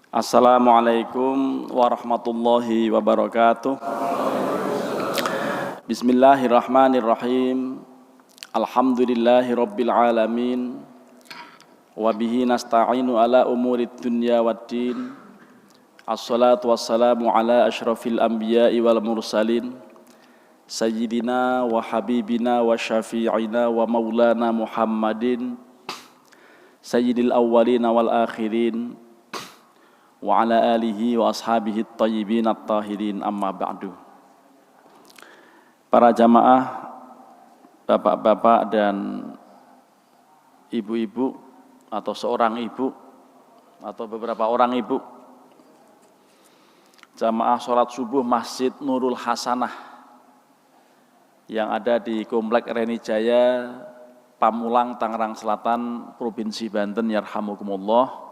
Assalamualaikum warahmatullahi wabarakatuh. Bismillahirrahmanirrahim. Alhamdulillahi rabbil alamin. Wabihi nasta'inu ala umurid dunya waddin. Assalatu wassalamu ala ashrafil anbiya'i wal mursalin. Sayyidina wa habibina wa syafi'ina wa maulana Muhammadin Sayyidil awwalina wal akhirin wa ala alihi wa ashabihi at-tayyibin at-tahirin, amma ba'du. Para jamaah, bapak-bapak dan ibu-ibu atau seorang ibu atau beberapa orang ibu, jamaah sholat subuh Masjid Nurul Hasanah yang ada di Komplek Reni Jaya, Pamulang, Tangerang Selatan, Provinsi Banten, yarhamukumullah.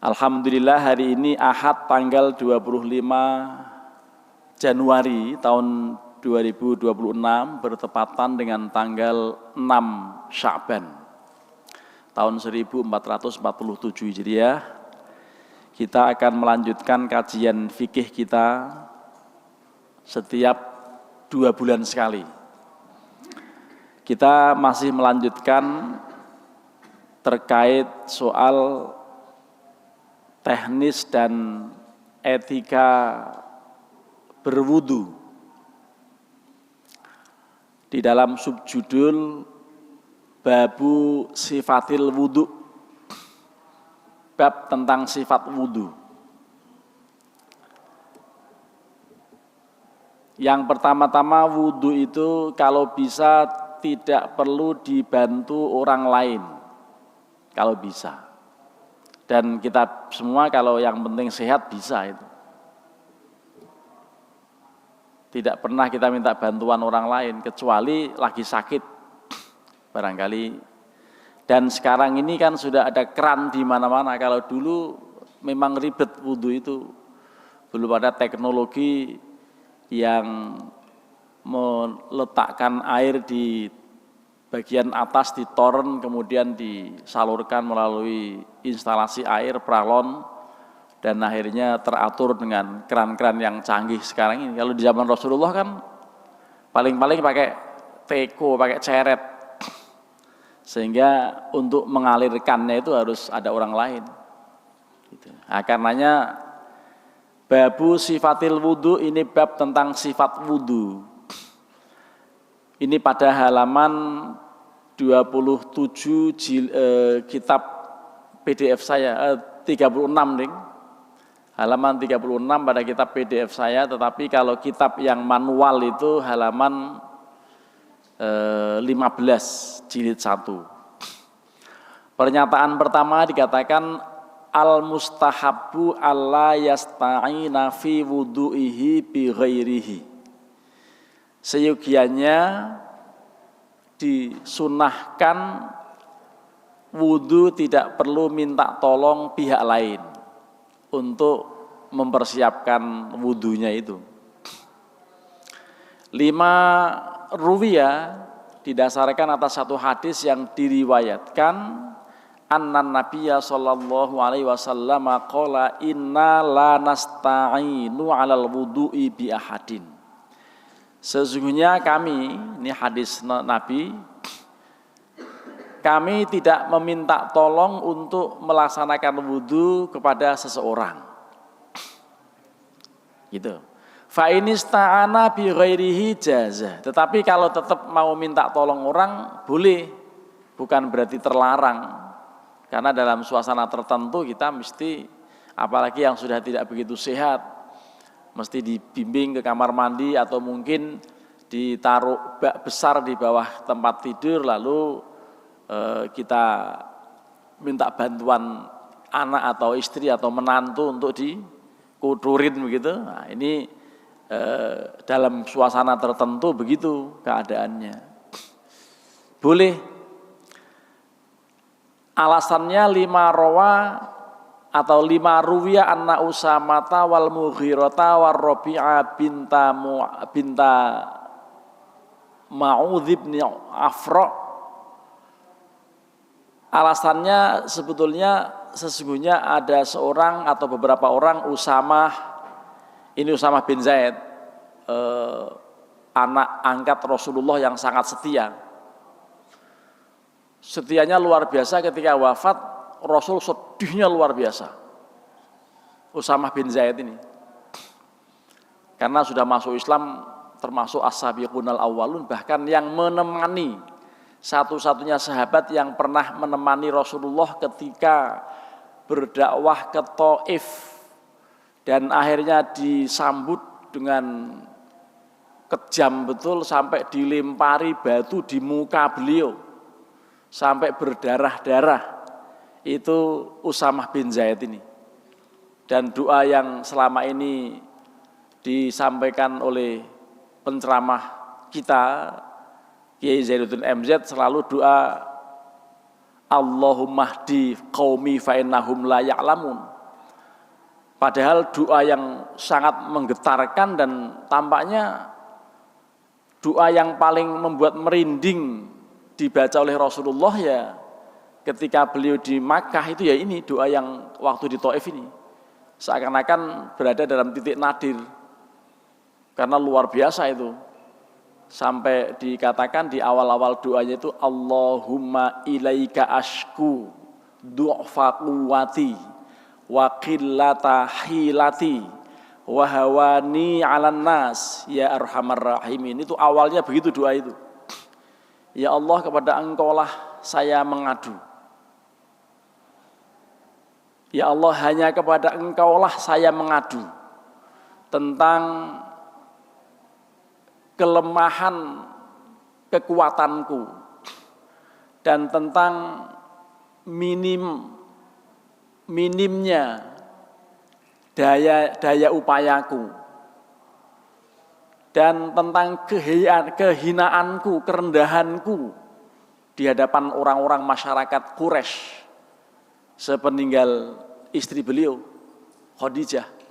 Alhamdulillah hari ini Ahad tanggal 25 Januari tahun 2026 bertepatan dengan tanggal 6 Sya'ban tahun 1447 Hijriah. Kita akan melanjutkan kajian fikih kita setiap 2 bulan sekali. Kita masih melanjutkan terkait soal teknis dan etika berwudu di dalam subjudul Babu Sifatil Wudu, bab tentang sifat wudu. Yang pertama-tama, wudu itu kalau bisa tidak perlu dibantu orang lain, kalau bisa. Dan kita semua kalau yang penting sehat bisa itu. Tidak pernah kita minta bantuan orang lain kecuali lagi sakit barangkali. Dan sekarang ini kan sudah ada keran di mana-mana. Kalau dulu memang ribet wudu itu, belum ada teknologi yang meletakkan air di bagian atas di toren kemudian disalurkan melalui instalasi air pralon dan akhirnya teratur dengan keran-keran yang canggih sekarang ini. Kalau di zaman Rasulullah kan paling-paling pakai teko, pakai ceret, sehingga untuk mengalirkannya itu harus ada orang lain. Nah, karenanya babu sifatil wudu ini bab tentang sifat wudu. Ini pada halaman 27 kitab PDF saya, 36 nih. Halaman 36 pada kitab PDF saya, tetapi kalau kitab yang manual itu halaman 15 jilid 1. Pernyataan pertama dikatakan al-mustahabbu alla yasta'ina fi wudu'ihi bi ghairihi. Seyogianya disunahkan wudu tidak perlu minta tolong pihak lain untuk mempersiapkan wudunya itu. 5 ruwiyah didasarkan atas satu hadis yang diriwayatkan annan nabiyya sallallahu alaihi wasallam qala inna la nasta'inu 'alal wudu'i bi ahadin. Sesungguhnya kami, ini hadis Nabi, kami tidak meminta tolong untuk melaksanakan wudu kepada seseorang. Gitu. Fa inista'ana bi ghairihi jaza. Tetapi kalau tetap mau minta tolong orang boleh, bukan berarti terlarang. Karena dalam suasana tertentu kita mesti, apalagi yang sudah tidak begitu sehat, mesti dibimbing ke kamar mandi atau mungkin ditaruh bak besar di bawah tempat tidur lalu kita minta bantuan anak atau istri atau menantu untuk dikudurin begitu. Nah, ini dalam suasana tertentu begitu keadaannya. Boleh. Alasannya 5 rawa atau 5 ruwiya anna Usamata wal Mughirata war Rabi'ah binta Ma'udz bin Afra Alasannya sebetulnya sesungguhnya ada seorang atau beberapa orang Usamah bin Zaid, anak angkat Rasulullah yang sangat setia. Setianya luar biasa, ketika wafat Rasul sedihnya luar biasa. Usamah bin Zaid ini, karena sudah masuk Islam, termasuk as-sabiqunal awwalun, bahkan yang menemani, satu-satunya sahabat yang pernah menemani Rasulullah ketika berdakwah ke Thaif dan akhirnya disambut dengan kejam betul sampai dilempari batu di muka beliau sampai berdarah-darah. Itu Usamah bin Zaid ini. Dan doa yang selama ini disampaikan oleh penceramah kita Kiai Zainuddin MZ selalu doa Allahumma hdi qaumi fa innahum la ya'lamun. Padahal doa yang sangat menggetarkan dan tampaknya doa yang paling membuat merinding dibaca oleh Rasulullah ya ketika beliau di Makkah itu ya ini doa yang waktu di Thaif ini. Seakan-akan berada dalam titik nadir. Karena luar biasa itu. Sampai dikatakan di awal-awal doanya itu Allahumma ilaika ashku du'fa quwwati wa qillata hilati wa hawani 'alan nas ya arhamar rahimin. Itu awalnya begitu doa itu. Ya Allah, kepada Engkaulah saya mengadu. Ya Allah, hanya kepada Engkaulah saya mengadu tentang kelemahan kekuatanku dan tentang minimnya daya upayaku dan tentang kehinaanku, kerendahanku di hadapan orang-orang masyarakat Quraisy sepeninggal istri beliau Khadijah.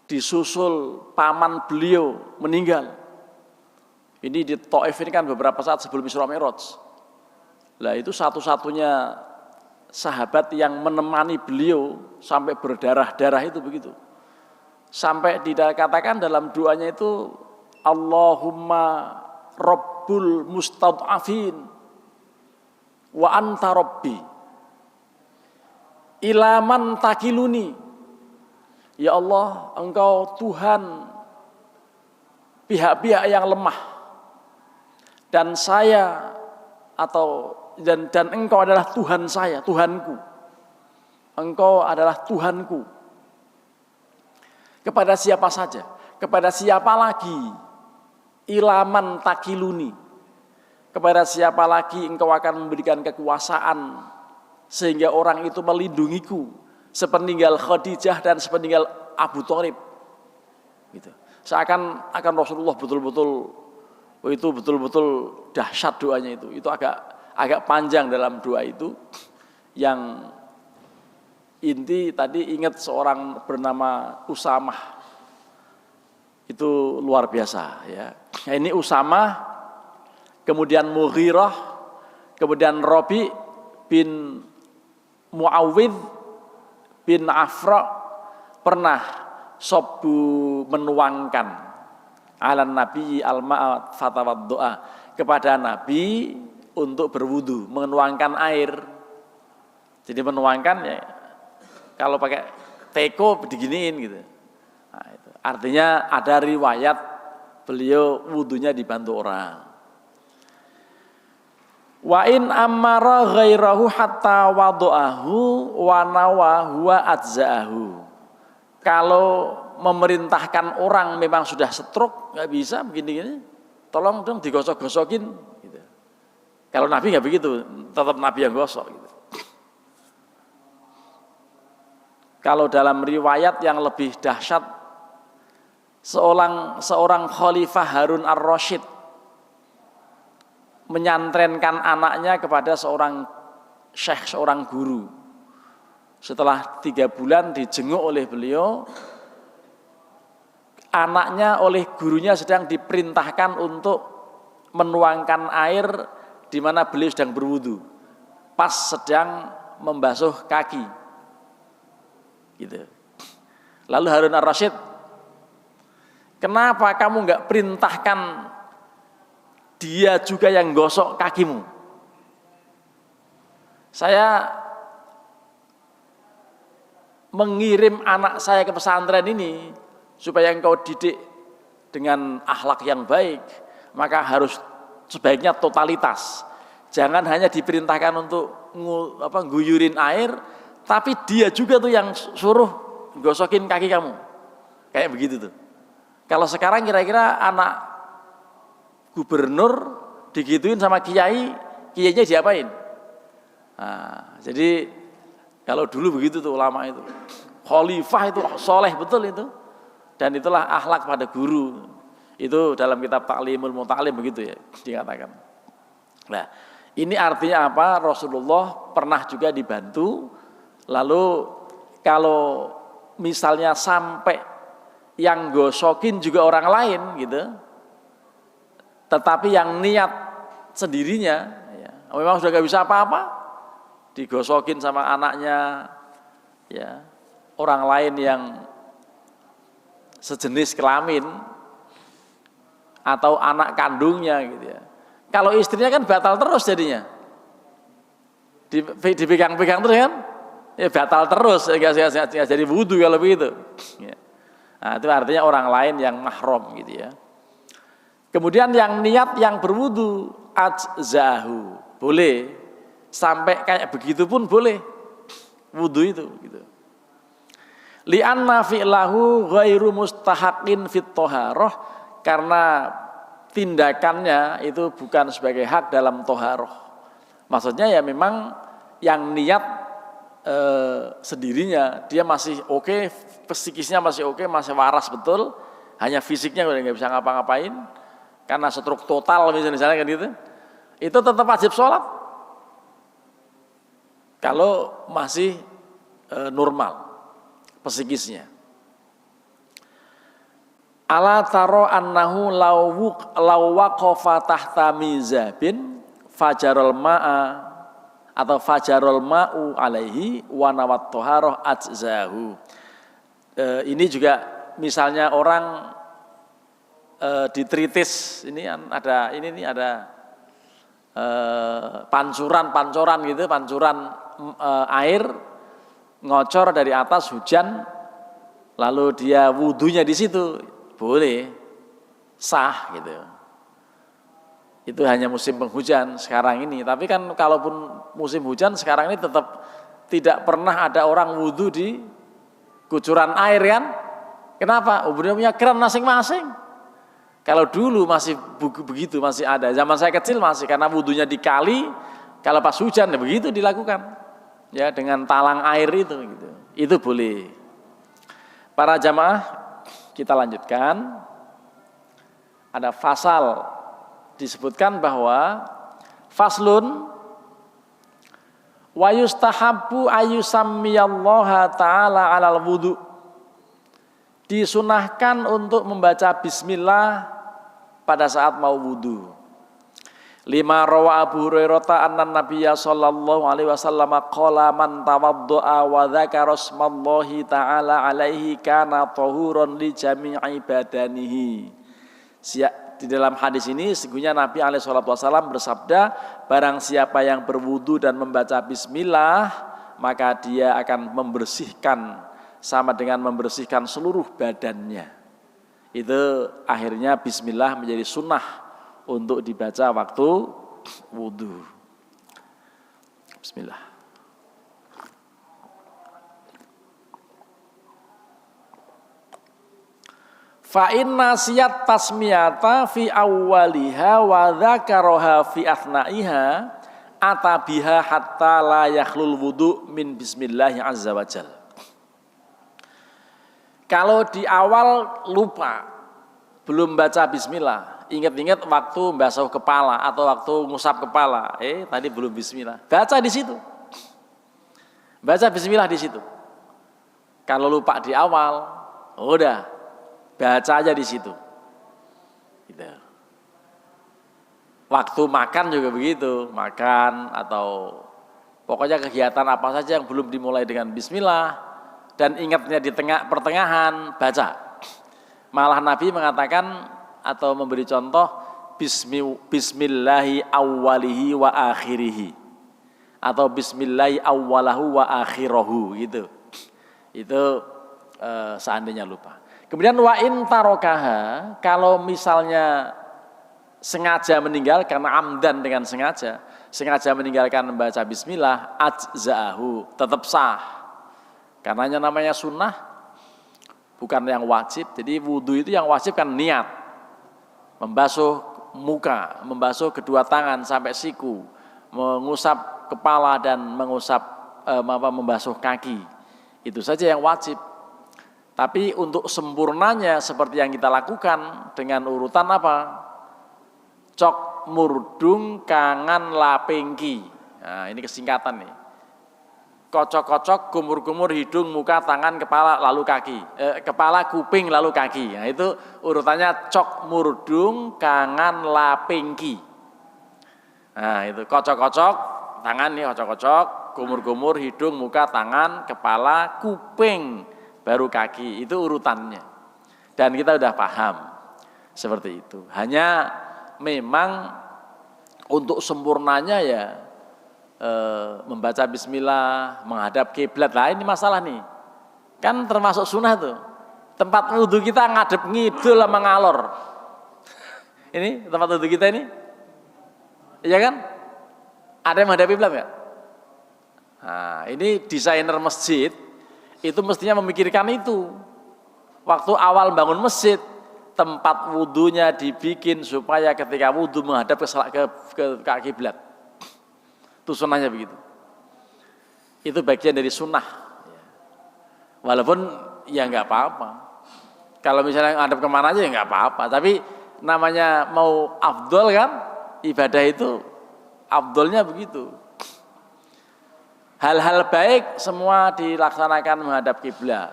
Disusul paman beliau meninggal. Ini di Thaif ini kan beberapa saat sebelum Isra Mi'raj. Lah itu satu-satunya sahabat yang menemani beliau sampai berdarah-darah itu begitu. Sampai dikatakan dalam doanya itu Allahumma Rabbul mustad'afin wa anta Rabbi ilaman takiluni. Ya Allah, Engkau Tuhan pihak-pihak yang lemah dan saya dan Engkau adalah Tuhan saya, Tuhanku. Engkau adalah Tuhanku. Kepada siapa saja, kepada siapa lagi ilaman takiluni, kepada siapa lagi Engkau akan memberikan kekuasaan sehingga orang itu melindungiku sepeninggal Khadijah dan sepeninggal Abu Thalib. Gitu. Seakan akan Rasulullah betul-betul dahsyat doanya itu. Itu agak panjang dalam doa itu. Yang inti tadi ingat seorang bernama Usamah. Itu luar biasa ya. Nah, ini Usamah, kemudian Mughirah, kemudian Rabi bin Muawwidh bin Afra pernah menuangkan ala Nabi al-ma'a fatawaddu'a kepada Nabi untuk berwudu, menuangkan air. Jadi menuangkan ya kalau pakai teko diginiin gitu. Nah, itu. Artinya ada riwayat beliau wudunya dibantu orang. Wa in amara ghairahu hatta wadu'ahu wa nawa huwa adza'ahu. Kalau memerintahkan orang memang sudah stroke, nggak bisa begini-gini, tolong dong digosok-gosokin. Gitu. Kalau Nabi nggak begitu, tetap Nabi yang gosok. Gitu. Kalau dalam riwayat yang lebih dahsyat, seorang Khalifah Harun ar-Rasyid menyantrenkan anaknya kepada seorang syekh, seorang guru. Setelah 3 bulan dijenguk oleh beliau, anaknya oleh gurunya sedang diperintahkan untuk menuangkan air di mana beliau sedang berwudu. pas sedang membasuh kaki. Gitu. Lalu Harun ar-Rasyid, kenapa kamu enggak perintahkan dia juga yang gosok kakimu? Saya mengirim anak saya ke pesantren ini supaya engkau didik dengan akhlak yang baik, maka harus sebaiknya totalitas. Jangan hanya diperintahkan untuk guyurin air, tapi dia juga tuh yang suruh gosokin kaki kamu. Kayak begitu tuh. Kalau sekarang kira-kira anak gubernur digituin sama kiainya diapain? Nah, jadi kalau dulu begitu tuh ulama itu. Khalifah itu soleh betul itu. Dan itulah akhlak pada guru. Itu dalam kitab Ta'limul Muta'alim begitu ya dikatakan. Nah, ini artinya apa? Rasulullah pernah juga dibantu. Lalu kalau misalnya sampai yang gosokin juga orang lain gitu, tetapi yang niat sendirinya, ya, memang sudah gak bisa apa-apa, digosokin sama anaknya, ya, orang lain yang sejenis kelamin atau anak kandungnya gitu ya. Kalau istrinya kan batal terus jadinya, dipegang-pegang terus kan, ya batal terus, nggak jadi wudu kalau begitu. Ya. Nah, itu artinya orang lain yang mahram gitu ya. Kemudian yang niat yang berwudu ajzahu, boleh sampai kayak begitu pun boleh wudu itu gitu. Li'anna fi'lahu ghairu mustahaqin fit thaharah, karena tindakannya itu bukan sebagai hak dalam toharoh. Maksudnya ya memang yang niat sendirinya dia masih oke, psikisnya masih oke, masih waras betul, hanya fisiknya udah nggak bisa ngapa-ngapain karena stroke total misalnya kan gitu, itu tetap wajib sholat kalau masih normal psikisnya. Ala taro annahu law waqafa tahta mizabin fajarul ma'a atau fajarul ma'u alaihi wa nawat toharoh ajzahu. Ini juga misalnya orang ditritis, ini ada pancuran gitu, pancuran air ngocor dari atas hujan, lalu dia wudunya di situ, boleh sah gitu. Itu hanya musim penghujan sekarang ini. Tapi kan kalaupun musim hujan sekarang ini tetap tidak pernah ada orang wudu di kucuran air kan? Kenapa? Dia punya keran masing-masing. Kalau dulu masih begitu, masih ada. Zaman saya kecil masih, karena wudunya di kali, kalau pas hujan ya begitu dilakukan. Ya, dengan talang air itu gitu. Itu boleh. Para jamaah, kita lanjutkan. Ada fasal disebutkan bahwa faslun wa yustahabbu ayyusammiyallaha ta'ala 'alal wudu. Disunahkan untuk membaca bismillah pada saat mau wudu. Lima rawa Abu Hurairah anna Nabiyya sallallahu alaihi wasallam qala man tawaddaa wa dzakara ismallahi ta'ala alaihi kana tahuran li jami'i badanihi. Di dalam hadis ini sesungguhnya Nabi alaihi salatu wasallam bersabda, barang siapa yang berwudu dan membaca bismillah, maka dia akan membersihkan sama dengan membersihkan seluruh badannya. Itu akhirnya bismillah menjadi sunnah untuk dibaca waktu wudu. Bismillah. Fa inna siyat tasmiyata fi awwaliha wa dzakaraha fi athnaiha atabiha hatta la yakhlul wudu min bismillah azza wajal. Kalau di awal lupa belum baca bismillah, ingat-ingat waktu basuh kepala atau waktu ngusap kepala, tadi belum bismillah, baca di situ. Baca bismillah di situ. Kalau lupa di awal, udah baca aja di situ. Gitu. Waktu makan juga begitu, makan atau Pokoknya kegiatan apa saja yang belum dimulai dengan bismillah dan ingatnya di tengah pertengahan baca. Malah Nabi mengatakan atau memberi contoh bismillahi awwalihi wa akhirihi atau bismillahi awwalahu wa akhirahu gitu. Itu seandainya lupa. Kemudian wa in tarokaha, kalau misalnya sengaja meninggalkan, amdan dengan sengaja meninggalkan membaca bismillah, ajza'ahu, tetap sah. Karena namanya sunnah, bukan yang wajib. Jadi wudhu itu yang wajib kan niat. Membasuh muka, membasuh kedua tangan sampai siku, mengusap kepala dan membasuh kaki. Itu saja yang wajib. Tapi untuk sempurnanya seperti yang kita lakukan dengan urutan apa? Cok murdung kangan lapengki. Nah, ini kesingkatan nih. Kocok-kocok, kumur-kumur, hidung, muka, tangan, kepala, lalu kaki. Kepala, kuping, lalu kaki. Nah, itu urutannya cok murdung kangan lapengki. Nah, itu kocok-kocok, tangan nih kocok-kocok, kumur-kumur, hidung, muka, tangan, kepala, kuping, baru kaki. Itu urutannya. Dan kita udah paham seperti itu. Hanya memang untuk sempurnanya ya membaca bismillah, menghadap kiblat. Lah ini masalah nih. Kan termasuk sunnah tuh. Tempat wudhu kita ngadep ngidul sama ngalor. Ini tempat wudhu kita ini. Iya kan? Ada yang menghadap kiblat enggak? Nah, ini desainer masjid itu mestinya memikirkan itu. Waktu awal bangun masjid, tempat wudhunya dibikin supaya ketika wudhu menghadap ke kiblat. Itu sunnahnya begitu. Itu bagian dari sunnah. Walaupun ya nggak apa-apa. Kalau misalnya ngadep kemana aja ya nggak apa-apa. Tapi namanya mau afdol kan, ibadah itu afdolnya begitu. Hal-hal baik semua dilaksanakan menghadap kiblat.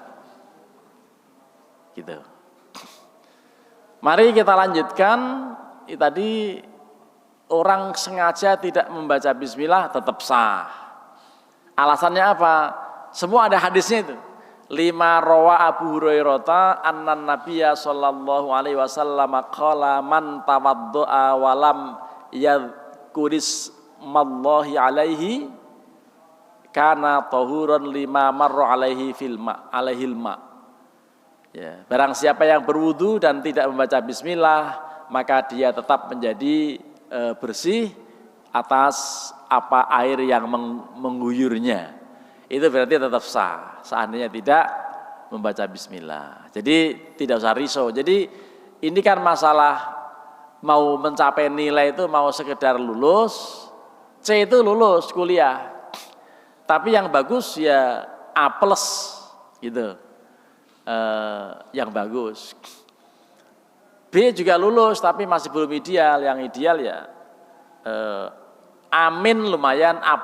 Gitu. Mari kita lanjutkan. Tadi orang sengaja tidak membaca bismillah tetap sah. Alasannya apa? Semua ada hadisnya itu. 5 rawa Abu Hurairah annan Nabiyya sallallahu alaihi wasallam qala man tawaddo'a wa lam yadhkuris mallahi alaihi kana tahuran 5 marra alaihi alaihil ma. Ya, barang siapa yang berwudu dan tidak membaca bismillah, maka dia tetap menjadi bersih atas apa air yang mengguyurnya. Itu berarti tetap sah, seandainya tidak membaca bismillah. Jadi tidak usah risau. Jadi ini kan masalah mau mencapai nilai itu mau sekedar lulus, C itu lulus kuliah. Tapi yang bagus ya A+ gitu. Yang bagus. B juga lulus tapi masih belum ideal. Yang ideal ya amin lumayan, A+,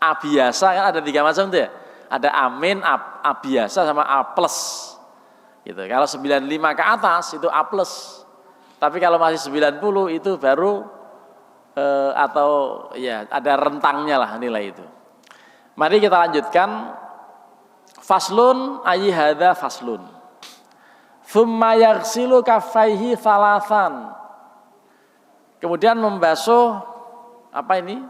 A biasa kan ada 3 macam tuh ya. Ada amin, A biasa sama A+. Gitu. Kalau 95 ke atas itu A+. Tapi kalau masih 90 itu baru atau ya ada rentangnya lah nilai itu. Mari kita lanjutkan. Faslun ayyi hadza faslun. Tsumma yaghsilu kaffaihi thalathan. Kemudian membasuh apa ini?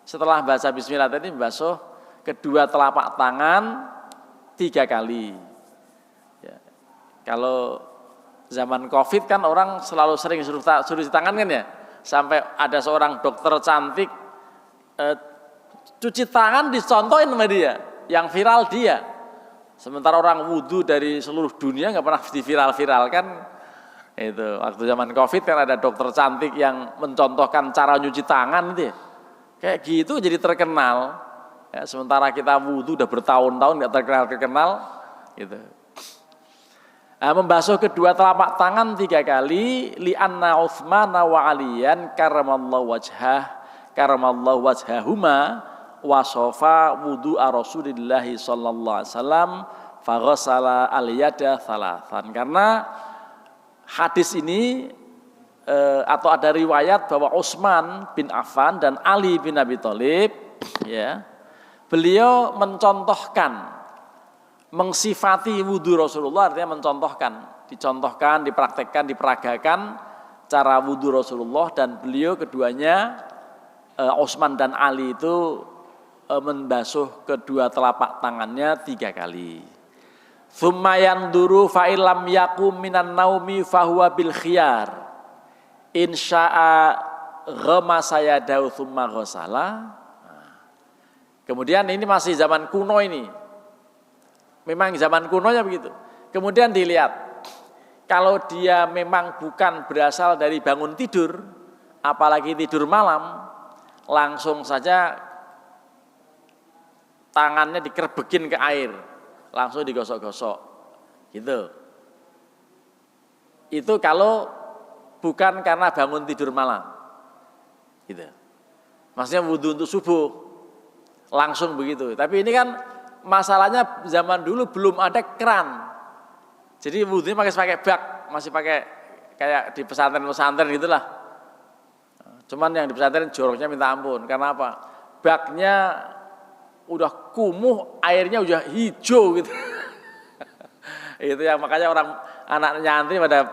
Setelah baca bismillah tadi membasuh kedua telapak tangan 3 kali. Ya. Kalau zaman Covid kan orang selalu sering suruh cuci tangan kan ya. Sampai ada seorang dokter cantik cuci tangan dicontohin sama dia, yang viral dia. Sementara orang wudhu dari seluruh dunia nggak pernah diviral-viralkan. Itu waktu zaman Covid kan ada dokter cantik yang mencontohkan cara nyuci tangan itu ya. Kayak gitu jadi terkenal. Ya, sementara kita wudhu udah bertahun-tahun nggak terkenal gitu. Nah, membasuh kedua telapak tangan 3 kali li'anna Utsman wa Aliyan karamallahu wajhahuma wasofa wudu'a Rasulillahi sallallahu alaihi wasallam faghasala al-yada thalathan. Karena hadis ini atau ada riwayat bahwa Utsman bin Affan dan Ali bin Abi Thalib ya, beliau mencontohkan, mengsifati wudhu Rasulullah, artinya mencontohkan, dicontohkan, dipraktekkan, diperagakan cara wudhu Rasulullah, dan beliau keduanya Utsman dan Ali itu membasuh kedua telapak tangannya 3 kali. Tsumma yanduru fa illam yakum minan naumi fahuwa bil khiyar. Insya'a ghamasa yadahu tsumma ghasala. Kemudian ini masih zaman kuno ini. Memang zaman kunonya begitu. Kemudian dilihat, kalau dia memang bukan berasal dari bangun tidur, apalagi tidur malam, langsung saja tangannya dikerbekin ke air, langsung digosok-gosok, gitu. Itu kalau bukan karena bangun tidur malam, gitu. Maksudnya wudhu untuk subuh, langsung begitu. Tapi ini kan masalahnya zaman dulu belum ada keran, jadi wudhunya pakai bak, masih pakai kayak di pesantren-pesantren gitulah. Cuman yang di pesantren joroknya minta ampun. Karena apa? Baknya udah kumuh, airnya udah hijau gitu. Itu yang makanya orang anak nyantri pada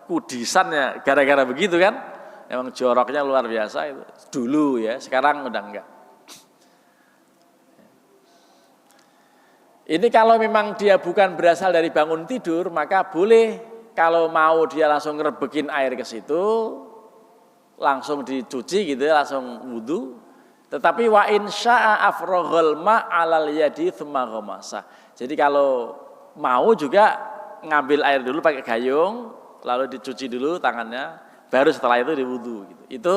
kudisan ya gara-gara begitu kan. Emang joroknya luar biasa itu. Dulu ya, sekarang udah enggak. Ini kalau memang dia bukan berasal dari bangun tidur, maka boleh kalau mau dia langsung ngerebekin air ke situ, langsung dicuci gitu, langsung wudu. Tetapi wa in syaa afroghal ma alal yadi tsumma ghamasa. Jadi kalau mau juga ngambil air dulu pakai gayung, lalu dicuci dulu tangannya, baru setelah itu diwudu gitu. Itu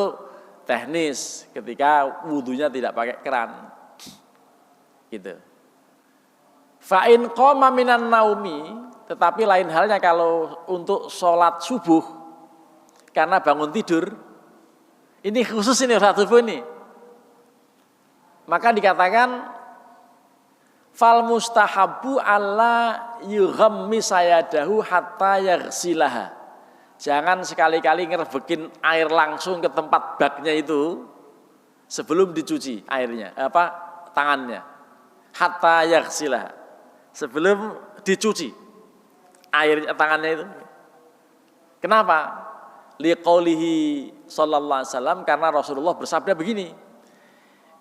teknis ketika wudunya tidak pakai keran. Gitu. Fa in qama minan naumi, tetapi lain halnya kalau untuk sholat subuh karena bangun tidur. Ini khusus ini Ustaz subuh ini. Maka dikatakan fal mustahabu alla yughammisa yadahu hatta yaghsilaha. Jangan sekali-kali ngerebekin air langsung ke tempat baknya itu sebelum dicuci airnya, tangannya. Hatta yaghsilaha. Sebelum dicuci air tangannya itu. Kenapa? Liqaulihi sallallahu alaihi wasallam, karena Rasulullah bersabda begini,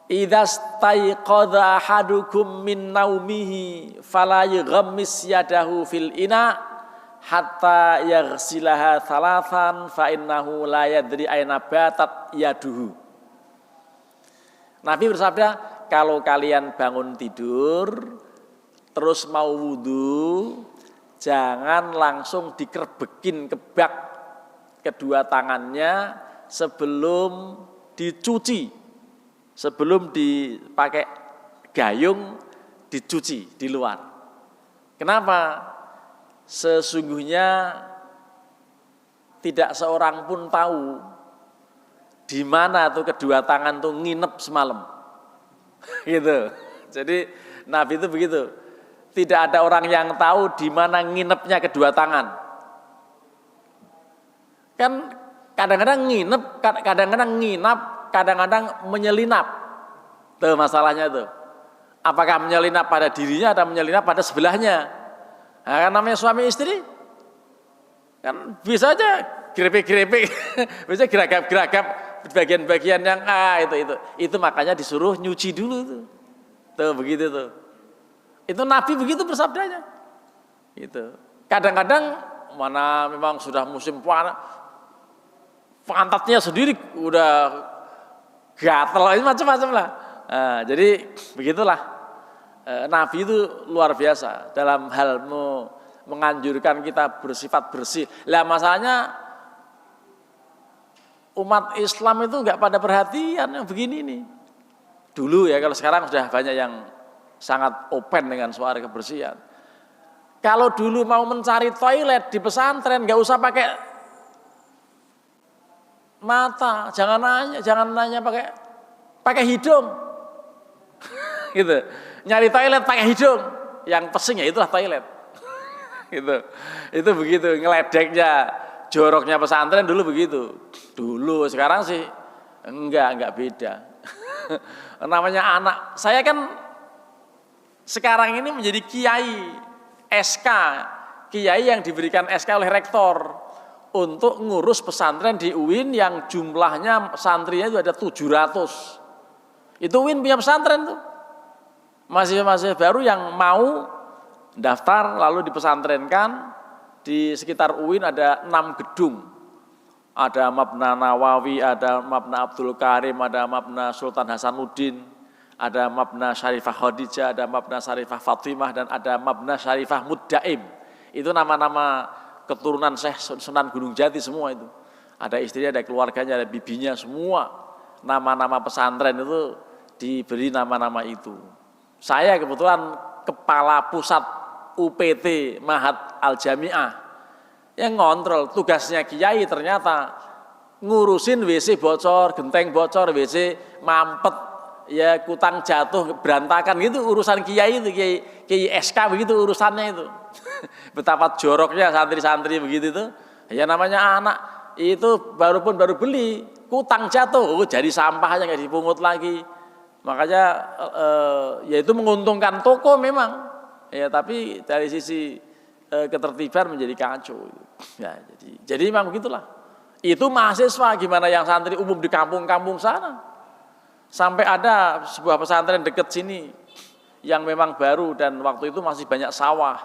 idastaiqadha ahadukum min naumihi fala yughammis yadahu fil ina hatta yaghsilaha thalathan fa innahu la yadri aina batat yaduhu. Nabi bersabda, kalau kalian bangun tidur terus mau wudu, jangan langsung dikerbekin ke bak kedua tangannya sebelum dicuci, sebelum dipakai gayung dicuci di luar. Kenapa? Sesungguhnya tidak seorang pun tahu di mana tuh kedua tangan tuh nginep semalam. Gitu. Jadi Nabi itu begitu. Tidak ada orang yang tahu di mana nginepnya kedua tangan. Kan kadang-kadang nginep, kadang-kadang nginap, kadang-kadang menyelinap. Tuh masalahnya tuh. Apakah menyelinap pada dirinya atau menyelinap pada sebelahnya? Nah, kan namanya suami istri. Kan bisa aja grepe-grepe, bisa geragap-geragap bagian-bagian yang itu makanya disuruh nyuci dulu tuh. Tuh begitu tuh. Itu Nabi begitu bersabdanya. Gitu. Kadang-kadang mana memang sudah musim panas, pantatnya sendiri udah gatel, ini macam-macam lah. Nah, jadi begitulah. Nabi itu luar biasa dalam hal menganjurkan kita bersifat bersih. Lah masalahnya umat Islam itu nggak pada perhatian yang begini nih. Dulu ya, kalau sekarang sudah banyak yang sangat open dengan soal kebersihan. Kalau dulu mau mencari toilet di pesantren nggak usah pakai mata, jangan nanya pakai hidung. Gitu. Nyari toilet pakai hidung. Yang pesing ya itulah toilet. Gitu. Itu begitu ngeledeknya, joroknya pesantren dulu begitu. Dulu, sekarang sih enggak beda. Namanya anak. Saya kan sekarang ini menjadi kiai SK, kiai yang diberikan SK oleh rektor untuk ngurus pesantren di UIN yang jumlahnya santrinya itu ada 700. Itu UIN punya pesantren tuh. Mahasiswa-mahasiswa baru yang mau daftar lalu dipesantrenkan. Di sekitar UIN ada 6 gedung. Ada Mabna Nawawi, ada Mabna Abdul Karim, ada Mabna Sultan Hasanuddin, ada Mabna Syarifah Khadijah, ada Mabna Syarifah Fatimah, dan ada Mabna Syarifah Muddaim. Itu nama-nama keturunan Syekh Sunan Gunung Jati semua itu. Ada istrinya, ada keluarganya, ada bibinya, semua nama-nama pesantren itu diberi nama-nama itu. Saya kebetulan kepala pusat UPT Mahat Al-Jami'ah yang ngontrol, tugasnya kiai ternyata ngurusin WC bocor, genteng bocor, WC mampet, ya kutang jatuh, berantakan gitu urusan kiai itu, kiai SK begitu urusannya itu. Betapa joroknya santri-santri begitu itu. Ya namanya anak itu baru beli, kutang jatuh, jadi sampahnya nggak dipungut lagi. Makanya ya itu menguntungkan toko memang. Ya, tapi dari sisi ketertiban menjadi kacau. Ya, jadi memang begitulah. Itu mahasiswa, gimana yang santri umum di kampung-kampung sana. Sampai ada sebuah pesantren dekat sini yang memang baru dan waktu itu masih banyak sawah.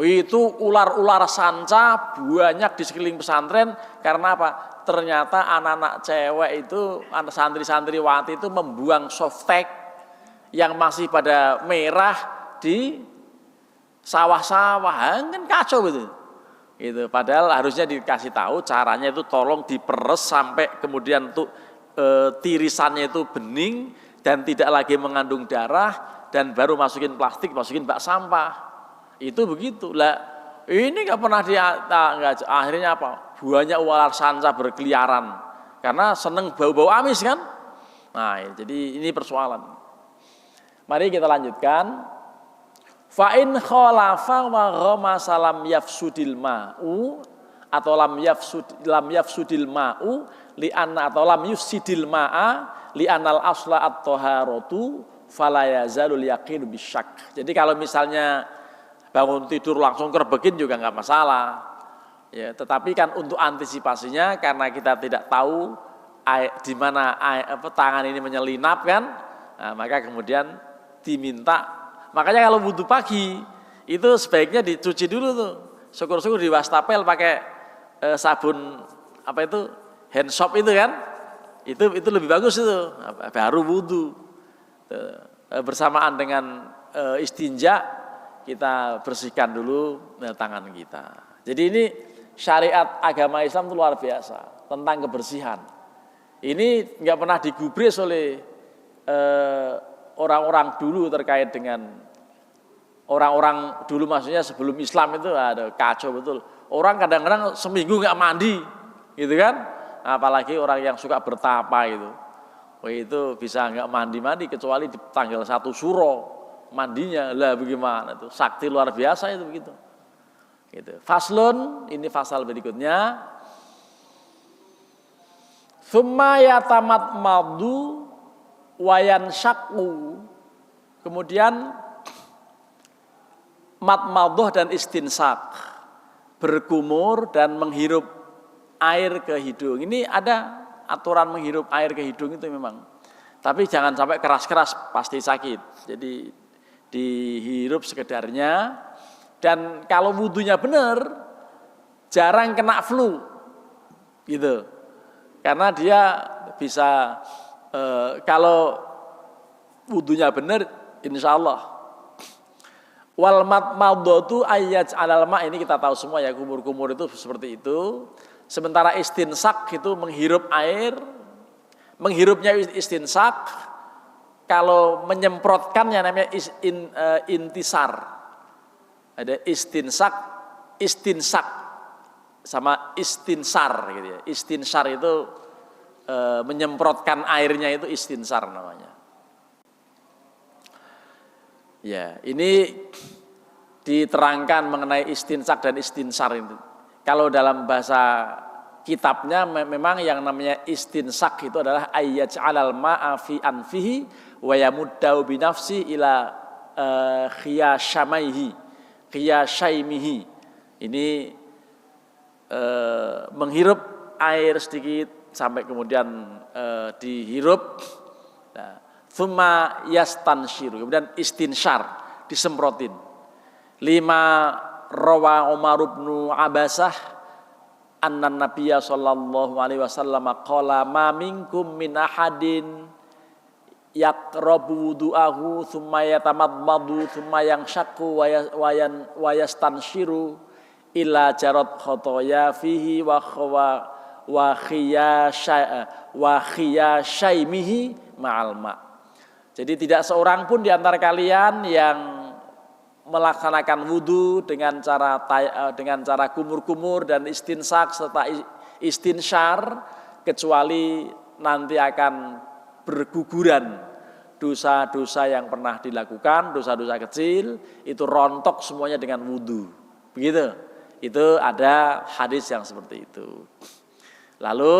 Itu ular-ular sanca banyak di sekeliling pesantren karena apa? Ternyata anak-anak cewek itu, anak santri-santri wati itu membuang softtek yang masih pada merah di sawah-sawah, kan kacau gitu. Gitu. Padahal harusnya dikasih tahu caranya itu tolong diperes sampai kemudian tuh tirisannya itu bening dan tidak lagi mengandung darah dan baru masukin plastik, masukin bak sampah. Itu begitu. Lah ini nggak pernah akhirnya apa? Banyak ular sanca berkeliaran karena seneng bau-bau amis kan. Nah, jadi ini persoalan. Mari kita lanjutkan. Fa in khalafa wa ghamasa lam yafsudil ma'u atau lam yafsudil ma'u li anna atau lam yufsidil ma'a li anal asla at-taharatu fala yazalul yaqin bisyak. Jadi kalau misalnya bangun tidur langsung kerbekin juga enggak masalah. Ya, tetapi kan untuk antisipasinya karena kita tidak tahu di mana tangan ini menyelinap kan, nah, maka kemudian diminta. Makanya kalau wudhu pagi itu sebaiknya dicuci dulu tuh. Syukur-syukur di wastafel pakai sabun apa itu hand soap itu kan. Itu lebih bagus itu. Baru wudhu. Bersamaan dengan istinja kita bersihkan dulu tangan kita. Jadi ini syariat agama Islam itu luar biasa tentang kebersihan. Ini nggak pernah digubris oleh orang-orang dulu terkait dengan orang-orang dulu, maksudnya sebelum Islam itu ada kacau betul. Orang kadang-kadang seminggu nggak mandi, gitu kan? Apalagi orang yang suka bertapa itu. Wah, itu bisa nggak mandi-mandi kecuali di tanggal 1 Suro mandinya. Lah bagaimana itu? Sakti luar biasa itu begitu. Gitu. Faslun, ini fasal berikutnya. Tsumma yatamat madu wayan syakku. Kemudian matmadhah dan istinsak, berkumur dan menghirup air ke hidung. Ini ada aturan menghirup air ke hidung itu memang. Tapi jangan sampai keras-keras, pasti sakit. Jadi dihirup sekedarnya. Dan kalau wudhunya benar, jarang kena flu, gitu. Karena dia bisa kalau wudhunya benar, insya Allah. Wal matmadhatu ayyaj alal ma, ini kita tahu semua ya, kumur-kumur itu seperti itu. Sementara istinsak itu menghirup air, menghirupnya istinsak, kalau menyemprotkan yang namanya intisar. Ada istinsak sama istinsar gitu ya. Istinsar itu menyemprotkan airnya itu istinsar namanya. Ya, ini diterangkan mengenai istinsak dan istinsar itu. Kalau dalam bahasa kitabnya memang yang namanya istinsak itu adalah ayyaj'alal ma'a fi anfihi wa yamuddau bi nafsi ila khiyashaimihi. Ini menghirup air sedikit sampai kemudian dihirup. Nah, thumma yastanshiru, kemudian istinsyar, disemprotin. 5 rawa Umar bin Abasah anna Nabiyya sallallahu alaihi wasallam qala ma minkum min ahadin yaqrabu wudu'ahu thumma yatamadmadu thumma yanshaqqu wa yastanshiru illa jarat khotoya fihi wa khiyashaimihi ma'al ma'. Jadi tidak seorang pun di antara kalian yang melaksanakan wudu dengan cara kumur-kumur dan istinsak serta istinsyar, kecuali nanti akan berguguran dosa-dosa yang pernah dilakukan, dosa-dosa kecil itu rontok semuanya dengan wudu. Begitu. Itu ada hadis yang seperti itu. Lalu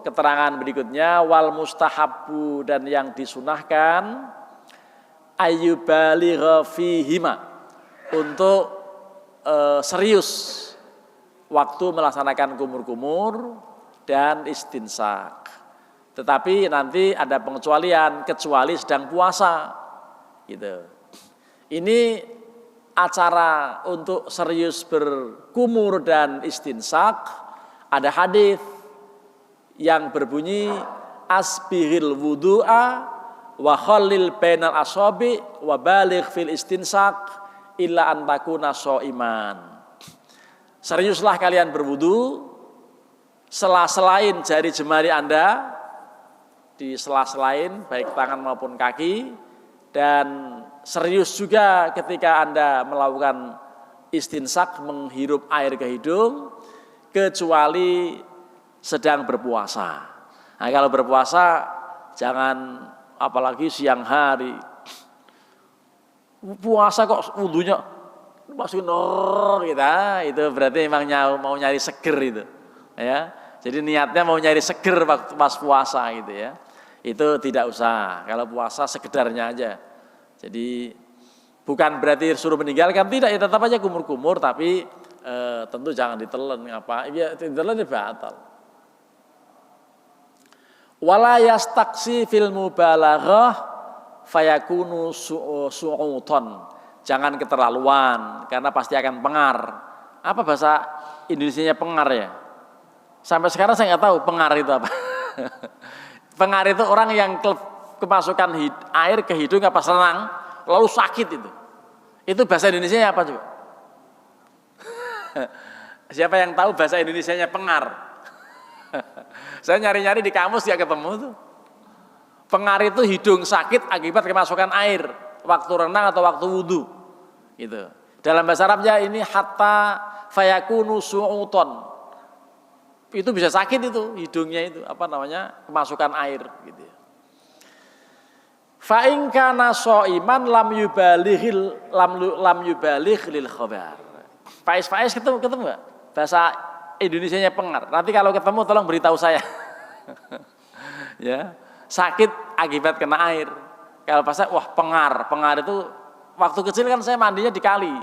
keterangan berikutnya wal mustahabbu, dan yang disunahkan ayyubaligha fihima, untuk serius waktu melaksanakan kumur-kumur dan istinsak. Tetapi nanti ada pengecualian, kecuali sedang puasa gitu. Ini acara untuk serius berkumur dan istinsak, ada hadis yang berbunyi asbihil wudu'a wa khallil bainal asabi wa baligh fil istinsak illa an takuna shaiman. Seriuslah kalian berwudu selain jari jemari Anda, di sela-selain baik tangan maupun kaki, dan serius juga ketika Anda melakukan istinsak, menghirup air ke hidung, kecuali sedang berpuasa. Nah, kalau berpuasa jangan apalagi siang hari. Puasa kok wudunya masukin gitu, itu berarti memang mau nyari seger itu, ya. Jadi niatnya mau nyari seger waktu pas puasa gitu ya. Itu tidak usah. Kalau puasa sekedarnya aja. Jadi bukan berarti suruh meninggalkan, tidak, ya tetap aja kumur-kumur, tapi tentu jangan ditelan apa? Ya ditelan itu batal. Wala yastaksi fil mubalaghah fayakunu su'uton. Jangan keterlaluan, karena pasti akan pengar. Apa bahasa Indonesianya pengar ya? Sampai sekarang saya nggak tahu pengar itu apa. Pengar itu orang yang kemasukan air ke hidung apa senang, lalu sakit itu. Itu bahasa Indonesianya apa coba? Siapa yang tahu bahasa Indonesianya pengar? Saya nyari-nyari di kamus nggak ketemu tuh. Pengar itu hidung sakit akibat kemasukan air waktu renang atau waktu wudu. Gitu. Dalam bahasa Arabnya ini hatta fayakunu su'uton. Itu bisa sakit itu hidungnya itu kemasukan air gitu ya. Fa in kana shaiman lam yubaligh lil khabar. Faiz ketemu enggak? Bahasa Indonesianya pengar. Nanti kalau ketemu tolong beritahu saya. Ya. Sakit akibat kena air. Kalau pas pengar itu waktu kecil kan saya mandinya di kali.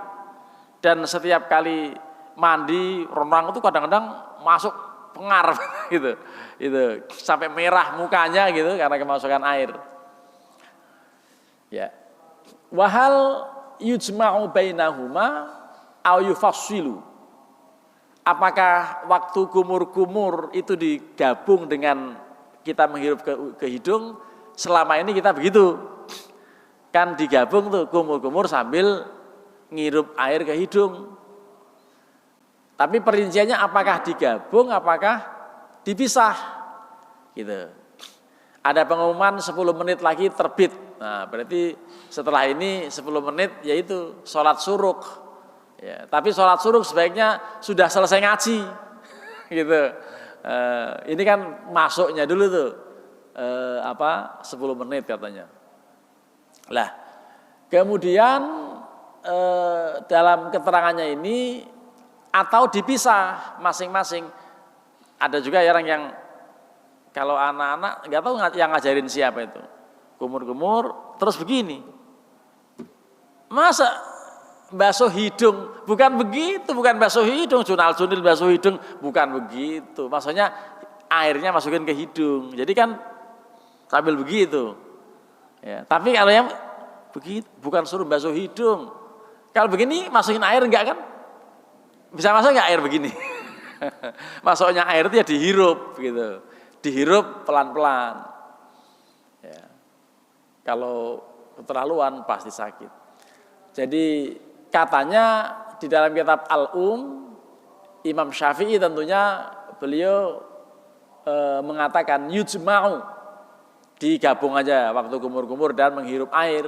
Dan setiap kali mandi renang itu kadang-kadang masuk pengar gitu. Itu sampai merah mukanya gitu karena kemasukan air. Ya. Wahal yujma'u bainahuma au yufassilu. Apakah waktu kumur-kumur itu digabung dengan kita menghirup ke hidung? Selama ini kita begitu. Kan digabung tuh kumur-kumur sambil ngirup air ke hidung. Tapi perinciannya apakah digabung, apakah dipisah? Gitu. Ada pengumuman 10 menit lagi terbit. Nah, berarti setelah ini 10 menit yaitu sholat suruk. Ya, tapi sholat suruk sebaiknya sudah selesai ngaji. Gitu. Ini kan masuknya dulu tuh 10 menit katanya. Lah, kemudian dalam keterangannya ini atau dipisah masing-masing ada juga orang yang kalau anak-anak nggak tahu yang ngajarin siapa itu, kumur-kumur terus begini, masa basuh hidung, bukan begitu, bukan basuh hidung, junal-junil basuh hidung, bukan begitu, maksudnya airnya masukin ke hidung, jadi kan sambil begitu, ya. Tapi kalau yang begitu, bukan suruh basuh hidung, kalau begini masukin air enggak kan, bisa masuk nggak air begini, masuknya air itu ya dihirup gitu, dihirup pelan-pelan, ya. Kalau keterlaluan pasti sakit. Jadi katanya di dalam kitab Imam Syafi'i tentunya beliau mengatakan yujma'u, digabung aja waktu kumur-kumur dan menghirup air.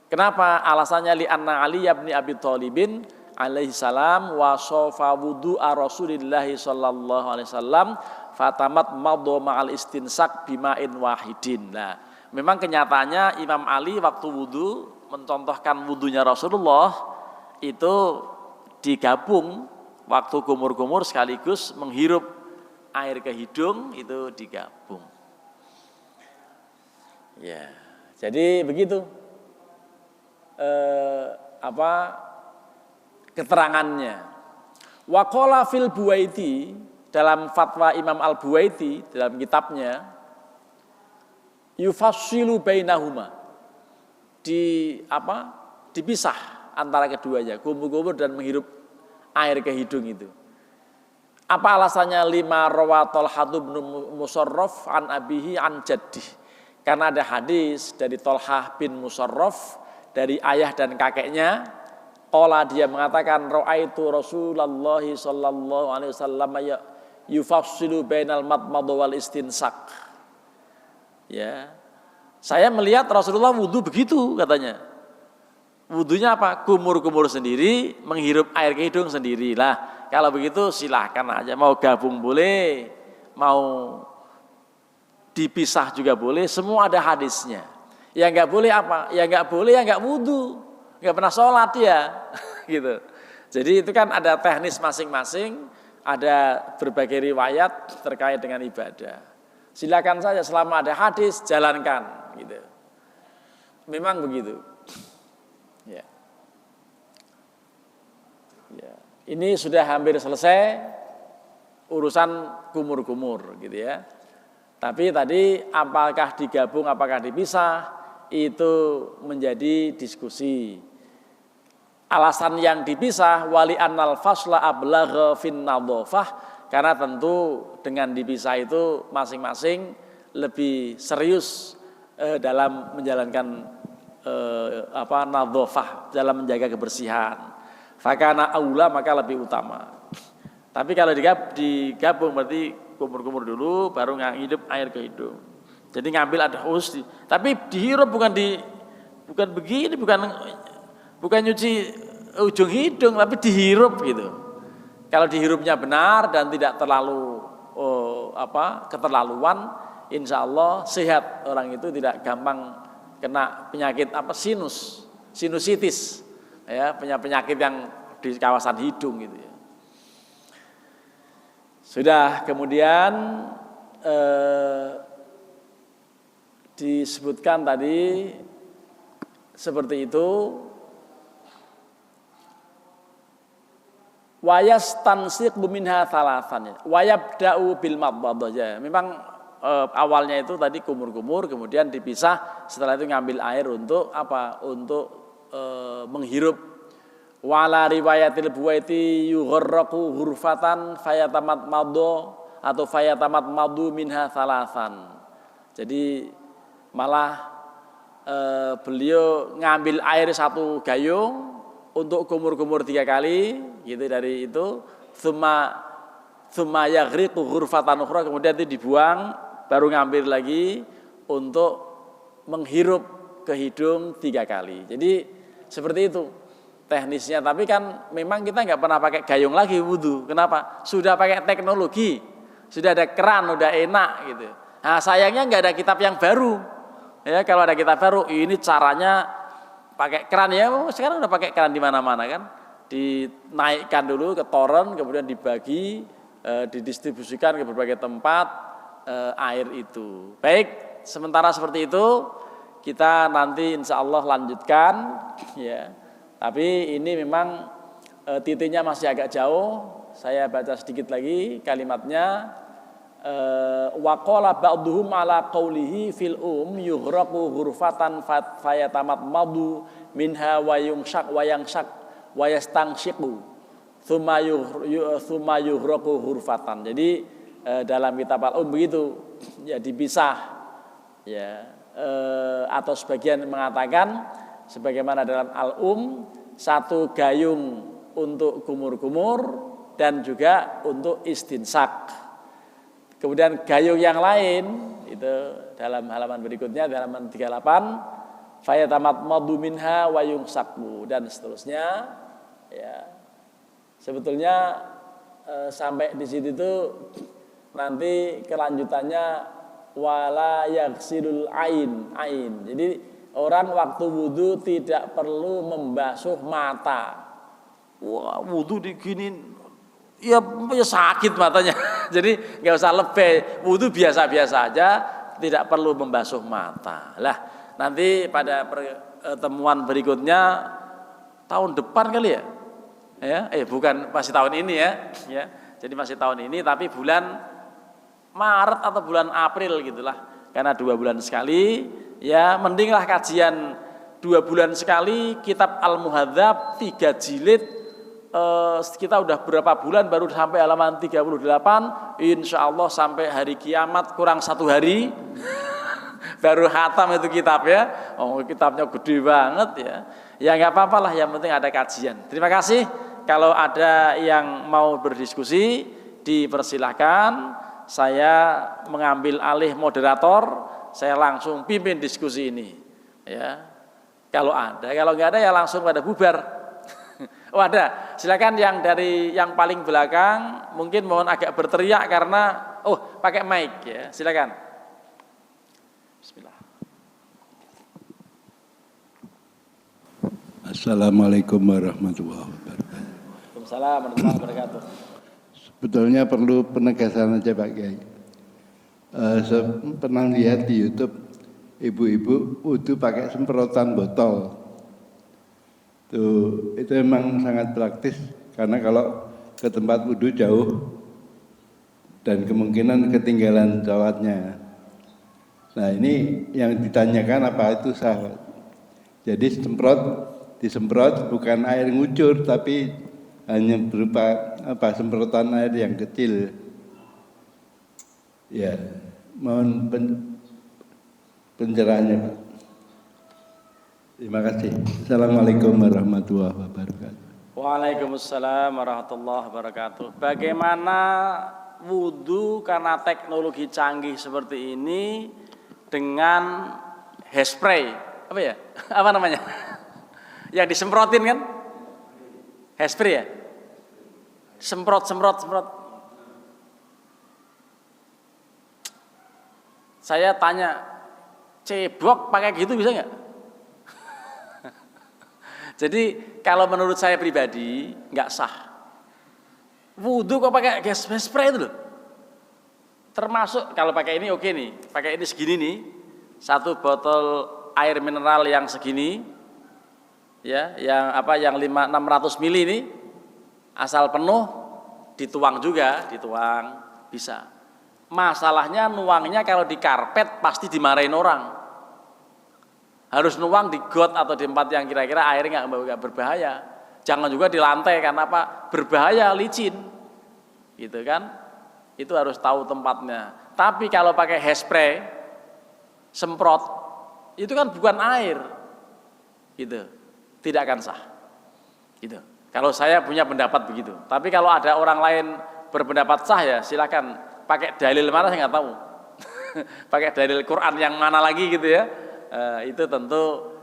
Kenapa? Alasannya li'anna Ali bin Abi Thalibin alaihi salam wasofa wudu'a Rasulillahi sallallahu alaihi wasallam fatamat madhu ma'al istinsak bima'in wahidin. Nah, memang kenyataannya Imam Ali waktu wudu mencontohkan wudunya Rasulullah itu digabung waktu kumur-kumur sekaligus menghirup air ke hidung, itu digabung. Ya, jadi begitu keterangannya. Waqala fil Buwaiti, dalam fatwa Imam Al-Buwaiti dalam kitabnya yufassilu bainahuma, dipisah antara keduanya, kumur-kumur dan menghirup air ke hidung itu. Apa alasannya? Lima rawatul Talhah bin Musarraf an abihi an jaddih, karena ada hadis dari Talhah bin Musarraf dari ayah dan kakeknya. Qala, dia mengatakan ra'aitu Rasulullah sallallahu alaihi wasallam yufassilu bainal madmadh wal istinsak. Ya. Saya melihat Rasulullah wudu begitu katanya. Wudunya apa? Kumur-kumur sendiri, menghirup air ke hidung sendiri. Lah, kalau begitu silahkan aja, mau gabung boleh, mau dipisah juga boleh, semua ada hadisnya. Yang enggak boleh apa? Yang enggak boleh yang enggak wudu, enggak pernah sholat ya, gitu. Jadi itu kan ada teknis masing-masing, ada berbagai riwayat terkait dengan ibadah. Silakan saja selama ada hadis jalankan, gitu. Memang begitu. Ya. Ya. Ini sudah hampir selesai urusan kumur-kumur, gitu ya. Tapi tadi apakah digabung, apakah dipisah, itu menjadi diskusi. Alasan yang dipisah wali annal fasla ablagha fin nadhafah, karena tentu dengan dipisah itu masing-masing lebih serius dalam menjalankan nadhafah, dalam menjaga kebersihan. Fakana aula, maka lebih utama. Tapi kalau digabung berarti kumur-kumur dulu baru ngidup air ke hidung. Jadi ngambil ada khusus, tapi dihirup bukan begini, bukan nyuci ujung hidung, tapi dihirup gitu. Kalau dihirupnya benar dan tidak terlalu keterlaluan, insya Allah sehat orang itu, tidak gampang kena penyakit sinusitis, ya, penyakit yang di kawasan hidung gitu ya. Sudah, kemudian disebutkan tadi seperti itu. Wayastansiq minha thalathan, wayabda'u bil madmadhah. Memang awalnya itu tadi kumur-kumur, kemudian dipisah, setelah itu ngambil air untuk apa? Untuk menghirup. Wala riwayatil Buwaiti yugharraqu hurfatan fayatamat madho atau fayatamat madu minha thalathan. Jadi malah beliau ngambil air satu gayung untuk kumur-kumur 3 kali, gitu, dari itu tsumma yaghriqu ghurfatan ukhra, kemudian itu dibuang, baru ngambil lagi untuk menghirup ke hidung 3 kali. Jadi seperti itu teknisnya. Tapi kan memang kita nggak pernah pakai gayung lagi wudu. Kenapa? Sudah pakai teknologi, sudah ada keran, udah enak gitu. Nah, sayangnya nggak ada kitab yang baru. Ya, kalau ada kitab baru, ini caranya pakai keran ya. Sekarang udah pakai keran di mana-mana kan. Dinaikkan dulu ke toren, kemudian dibagi didistribusikan ke berbagai tempat air itu. Baik, sementara seperti itu kita nanti insya Allah lanjutkan ya. Tapi ini memang titiknya masih agak jauh. Saya baca sedikit lagi kalimatnya. Waqala ba'duhum ala qawlihi fil yughraqu ghurfatan fayatamat madu minha wa yungshaq wa yangshaq wa yastangshiqu thumma yughraqu ghurfatan. Jadi dalam kitab al-um begitu ya, dipisah ya, atau sebagian mengatakan sebagaimana dalam al-um, satu gayung untuk kumur-kumur dan juga untuk istinsak. Kemudian gayung yang lain itu dalam halaman berikutnya, halaman 38, fayatamat madu minha wa yungsaqu dan seterusnya ya. Sebetulnya sampai di situ itu nanti kelanjutannya wala yaghsilul ain. Jadi orang waktu wudu tidak perlu membasuh mata. Wah, wudu diginin ya sakit matanya. Jadi nggak usah lebay, wudu biasa-biasa aja, tidak perlu membasuh mata. Lah, nanti pada pertemuan berikutnya tahun depan kali ya. Bukan masih tahun ini ya. Jadi masih tahun ini tapi bulan Maret atau bulan April gitulah. Karena 2 bulan sekali, ya mendinglah kajian 2 bulan sekali kitab Al-Muhadzab 3 jilid. Kita udah berapa bulan baru sampai halaman 38, insya Allah sampai hari kiamat kurang 1 hari baru khatam itu kitab ya. Oh, kitabnya gede banget ya. Ya nggak apa-apa lah, yang penting ada kajian. Terima kasih. Kalau ada yang mau berdiskusi dipersilahkan. Saya mengambil alih moderator, saya langsung pimpin diskusi ini ya. Kalau ada, kalau nggak ada ya langsung pada bubar. Oh ada, silakan yang dari yang paling belakang, mungkin mohon agak berteriak karena pakai mic ya, silakan. Bismillah. Assalamualaikum warahmatullahi wabarakatuh. Waalaikumsalam warahmatullahi wabarakatuh. Sebetulnya perlu penegasan aja Pak Kiai. Saya pernah lihat di YouTube ibu-ibu wudu pakai semprotan botol. Itu memang sangat praktis karena kalau ke tempat wudu jauh dan kemungkinan ketinggalan sholatnya. Nah ini yang ditanyakan apa itu sah. Jadi disemprot bukan air ngucur tapi hanya berupa semprotan air yang kecil. Ya, mohon pencerahannya Pak. Terima kasih. Assalamualaikum warahmatullahi wabarakatuh. Waalaikumsalam warahmatullahi wabarakatuh. Bagaimana wudu karena teknologi canggih seperti ini dengan hairspray? Apa ya? Apa namanya? Yang disemprotin kan? Hairspray ya? Semprot. Saya tanya, cebok pakai gitu bisa nggak? Jadi kalau menurut saya pribadi nggak sah. Wudu kok pakai hairspray itu loh. Termasuk kalau pakai ini oke nih, pakai ini segini nih, 1 botol air mineral yang segini, ya, yang 600 ml ini, asal penuh dituang bisa. Masalahnya nuangnya kalau di karpet pasti dimarahin orang. Harus nuang di got atau di tempat yang kira-kira airnya nggak berbahaya. Jangan juga di lantai karena apa? Berbahaya, licin, gitu kan? Itu harus tahu tempatnya. Tapi kalau pakai hairspray, semprot, itu kan bukan air, gitu, tidak akan sah. Gitu. Kalau saya punya pendapat begitu. Tapi kalau ada orang lain berpendapat sah ya silakan. Pakai dalil mana saya nggak tahu. Pakai dalil Quran yang mana lagi gitu ya. Itu tentu.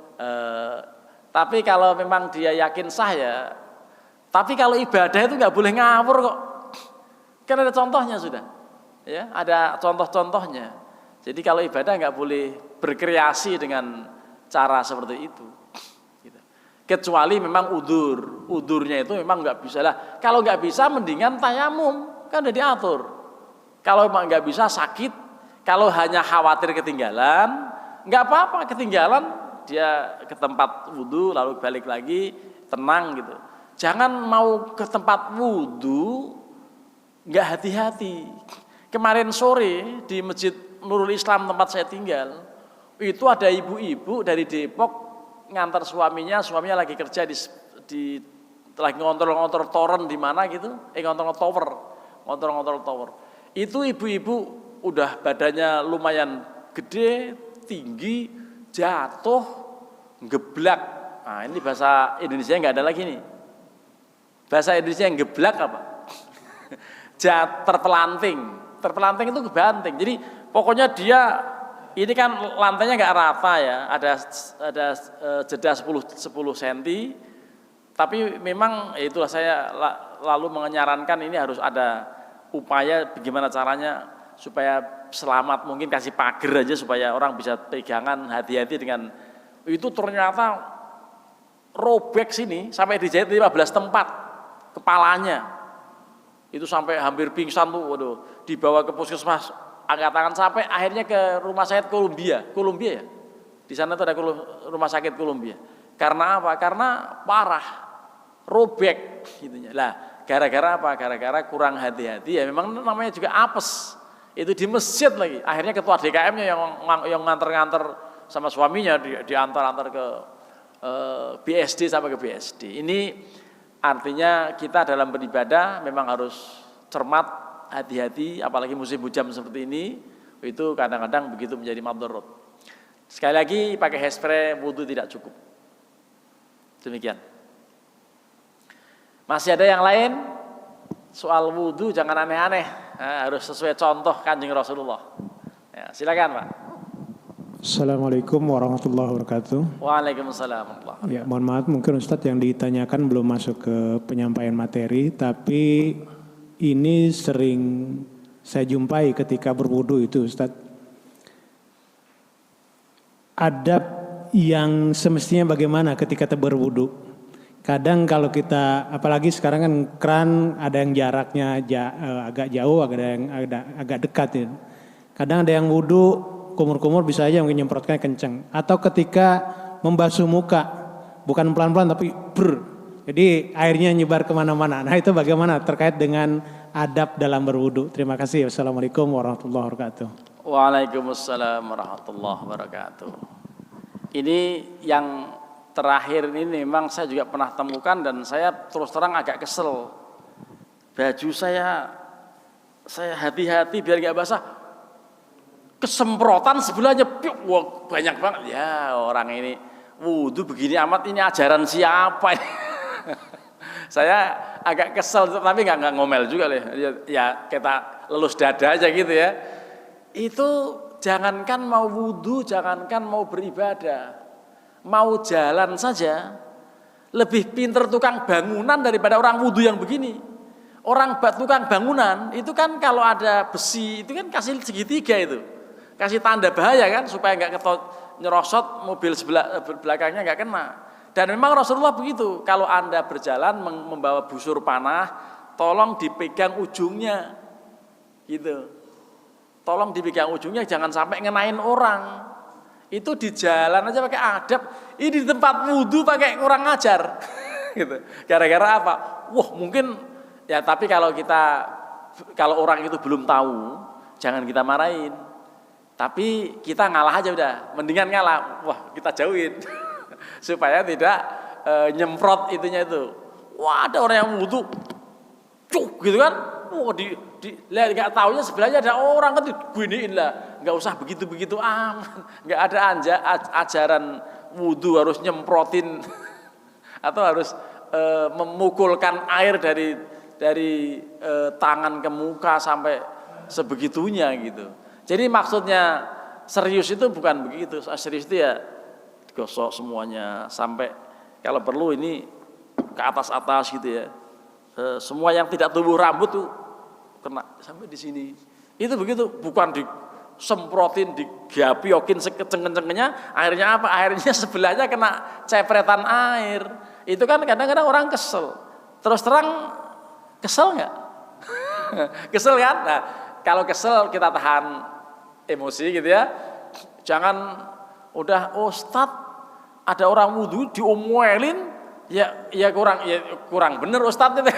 Tapi kalau memang dia yakin sah ya. Tapi kalau ibadah itu nggak boleh ngawur kok. Kan ada contohnya sudah. Ya, ada contoh-contohnya. Jadi kalau ibadah nggak boleh berkreasi dengan cara seperti itu. Gitu. Kecuali memang udurnya itu memang nggak bisa lah. Kalau nggak bisa mendingan tayamum. kan udah diatur. Kalau emang nggak bisa sakit, kalau hanya khawatir ketinggalan, nggak apa-apa ketinggalan, dia ke tempat wudhu lalu balik lagi tenang gitu. Jangan mau ke tempat wudhu nggak hati-hati. Kemarin sore di Masjid Nurul Islam tempat saya tinggal, itu ada ibu-ibu dari Depok ngantar suaminya lagi kerja di lagi ngontrol toren di mana gitu, ngontrol tower. Itu ibu-ibu udah badannya lumayan gede, tinggi, jatuh, geblak. Nah ini bahasa Indonesia nggak ada lagi nih. Bahasa Indonesia yang geblak apa? Terpelanting itu kebanting. Jadi pokoknya dia ini kan lantainya nggak rata ya, ada jeda 10 cm. Tapi memang itulah saya lalu menyarankan ini harus ada upaya bagaimana caranya supaya selamat, mungkin kasih pagar aja supaya orang bisa pegangan, hati-hati dengan itu. Ternyata robek sini sampai dijahit 15 tempat kepalanya. Itu sampai hampir pingsan tuh, waduh, dibawa ke puskesmas, angkat tangan sampai akhirnya ke rumah sakit Columbia ya. Di sana tuh ada rumah sakit Columbia. Karena apa? Karena parah, robek gitunya. Lah, gara-gara apa? Gara-gara kurang hati-hati ya. Memang namanya juga apes. Itu di masjid lagi. Akhirnya ketua DKM-nya yang nganter-nganter sama suaminya diantar-antar ke BSD sampai ke BSD. Ini artinya kita dalam beribadah memang harus cermat, hati-hati, apalagi musim hujan seperti ini, itu kadang-kadang begitu menjadi madharat. Sekali lagi pakai hairspray wudu tidak cukup. Demikian. Masih ada yang lain? Soal wudu jangan aneh-aneh, harus sesuai contoh Kanjeng Rasulullah. Ya, silakan Pak. Assalamualaikum warahmatullahi wabarakatuh. Waalaikumsalam. Ya, mohon maaf mungkin Ustadz yang ditanyakan belum masuk ke penyampaian materi, tapi ini sering saya jumpai ketika berwudu itu Ustadz. Adab yang semestinya bagaimana ketika berwudu? Kadang kalau kita, apalagi sekarang kan keran ada yang jaraknya agak jauh, ada yang agak dekat ya. Kadang ada yang wudu kumur-kumur bisa aja mungkin nyemprotkan kenceng. Atau ketika membasuh muka, bukan pelan-pelan tapi jadi airnya nyebar kemana-mana. Nah itu bagaimana terkait dengan adab dalam berwudu? Terima kasih. Wassalamualaikum warahmatullahi wabarakatuh. Waalaikumsalam warahmatullahi wabarakatuh. Ini yang terakhir ini memang saya juga pernah temukan dan saya terus terang agak kesel. Baju saya hati-hati biar gak basah. Kesemprotan sebelahnya, wah banyak banget. Ya orang ini wudu begini amat, ini ajaran siapa ini? Saya agak kesel, tapi nggak ngomel juga lah. Ya kita lelus dada aja gitu ya. Itu jangankan mau wudu, jangankan mau beribadah, mau jalan saja lebih pinter tukang bangunan daripada orang wudu yang begini. Orang tukang bangunan itu kan kalau ada besi itu kan kasih segitiga itu. Kasih tanda bahaya kan supaya nggak nyerosot mobil belakangnya nggak kena. Dan memang Rasulullah begitu. Kalau Anda berjalan membawa busur panah, tolong dipegang ujungnya, gitu. Tolong dipegang ujungnya, jangan sampai ngenain orang. Itu di jalan aja pakai adab. Ini di tempat wudhu pakai kurang ajar, gitu. Gara-gara apa? Wah mungkin ya. Tapi kalau orang itu belum tahu, jangan kita marahin. Tapi kita ngalah aja udah, mendingan ngalah. Wah kita jauhin supaya tidak nyemprot itunya itu. Wah ada orang yang wudu, cuk gitu kan. Wah lihat nggak taunya sebelahnya ada orang kan diginiin lah. Nggak usah begitu aman. Nggak ada ajaran wudu harus nyemprotin atau harus memukulkan air dari tangan ke muka sampai sebegitunya gitu. Jadi maksudnya serius itu bukan begitu. Serius itu ya digosok semuanya sampai kalau perlu ini ke atas gitu ya. Semua yang tidak tumbuh rambut tuh kena sampai di sini. Itu begitu, bukan disemprotin, digapiokin sekeceng-kencengnya. Akhirnya apa? Akhirnya sebelahnya kena cepretan air. Itu kan kadang-kadang orang kesel. Terus terang kesel nggak? Kesel kan? Nah, kalau kesel kita tahan emosi gitu ya. Jangan udah Ustadz ada orang wudhu diomelin, ya kurang bener Ustadz itu.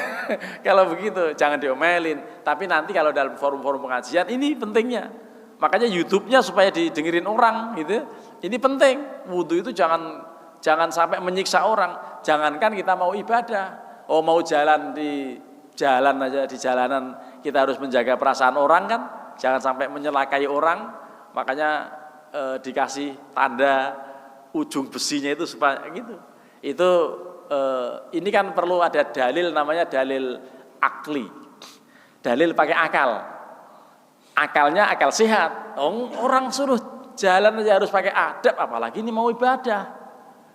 Kalau begitu jangan diomelin. Tapi nanti kalau dalam forum-forum pengajian ini pentingnya. Makanya YouTube-nya supaya didengerin orang gitu. Ini penting. Wudhu itu jangan sampai menyiksa orang. Jangankan kita mau ibadah, mau jalan di jalan aja, di jalanan kita harus menjaga perasaan orang kan. Jangan sampai menyelakai orang. Makanya dikasih tanda ujung besinya itu supaya gitu. Itu ini kan perlu ada dalil, namanya dalil akli. Dalil pakai akal. Akalnya akal sehat. Orang suruh jalan aja harus pakai adab, apalagi ini mau ibadah.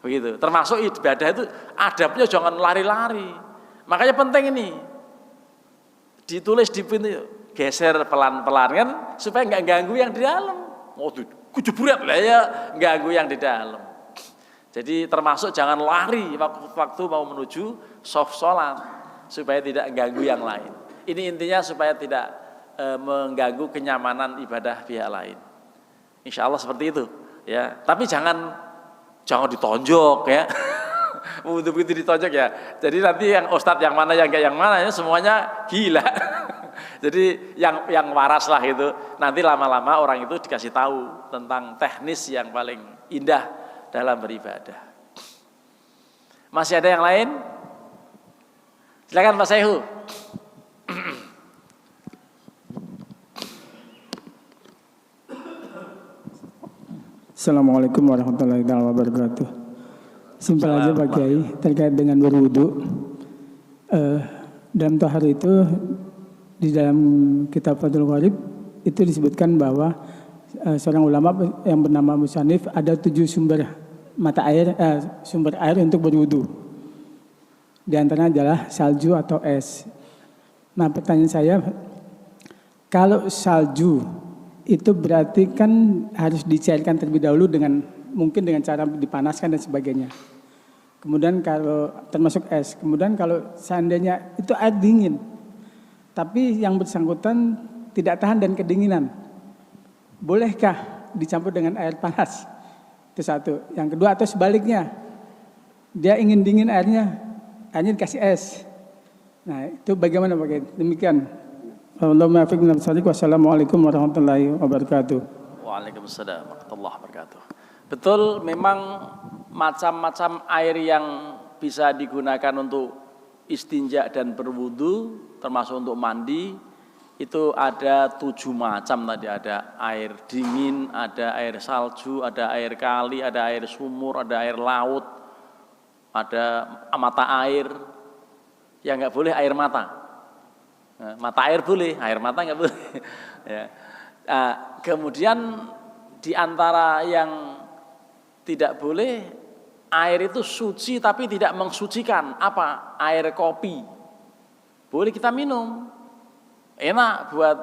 Begitu. Termasuk ibadah itu adabnya jangan lari-lari. Makanya penting ini. Ditulis di pintu, geser pelan-pelan kan supaya nggak ganggu yang di dalam. Kujeburat lah ya, ganggu yang di dalam. Jadi termasuk jangan lari waktu mau menuju soft sholat supaya tidak ganggu yang lain. Ini intinya supaya tidak mengganggu kenyamanan ibadah pihak lain. Insya Allah seperti itu ya. Tapi jangan ditonjok ya. Begitu ditonjok ya. Jadi nanti yang ustadz yang mana yang enggak yang mana ya semuanya gila. Jadi yang waras lah itu. Nanti lama-lama orang itu dikasih tahu tentang teknis yang paling indah dalam beribadah. Masih ada yang lain? Silakan Pak Saihu. Assalamualaikum warahmatullahi wabarakatuh. Simpel aja Pak Kiai terkait dengan berwudu. Dalam tahar itu di dalam kitab Fathul Qorib itu disebutkan bahwa seorang ulama yang bernama Musannif ada 7 sumber air untuk berwudu. Di antaranya adalah salju atau es. Nah, pertanyaan saya, kalau salju itu berarti kan harus dicairkan terlebih dahulu mungkin dengan cara dipanaskan dan sebagainya. Kemudian kalau termasuk es, kemudian kalau seandainya itu air dingin, tapi yang bersangkutan tidak tahan dan kedinginan, bolehkah dicampur dengan air panas? Itu satu. Yang kedua atau sebaliknya, dia ingin dingin airnya dikasih es. Nah itu bagaimana Pak Kiai? Demikian. Wassalamualaikum warahmatullahi wabarakatuh. Waalaikumsalam warahmatullahi wabarakatuh. Betul, memang macam-macam air yang bisa digunakan untuk istinja dan berwudu, termasuk untuk mandi, itu ada 7 macam tadi. Ada air dingin, ada air salju, ada air kali, ada air sumur, ada air laut, ada mata air. Yang nggak boleh air mata. Mata air boleh, air mata nggak boleh. Ya. Kemudian di antara yang tidak boleh, air itu suci tapi tidak mensucikan. Apa? Air kopi. Boleh kita minum. Enak buat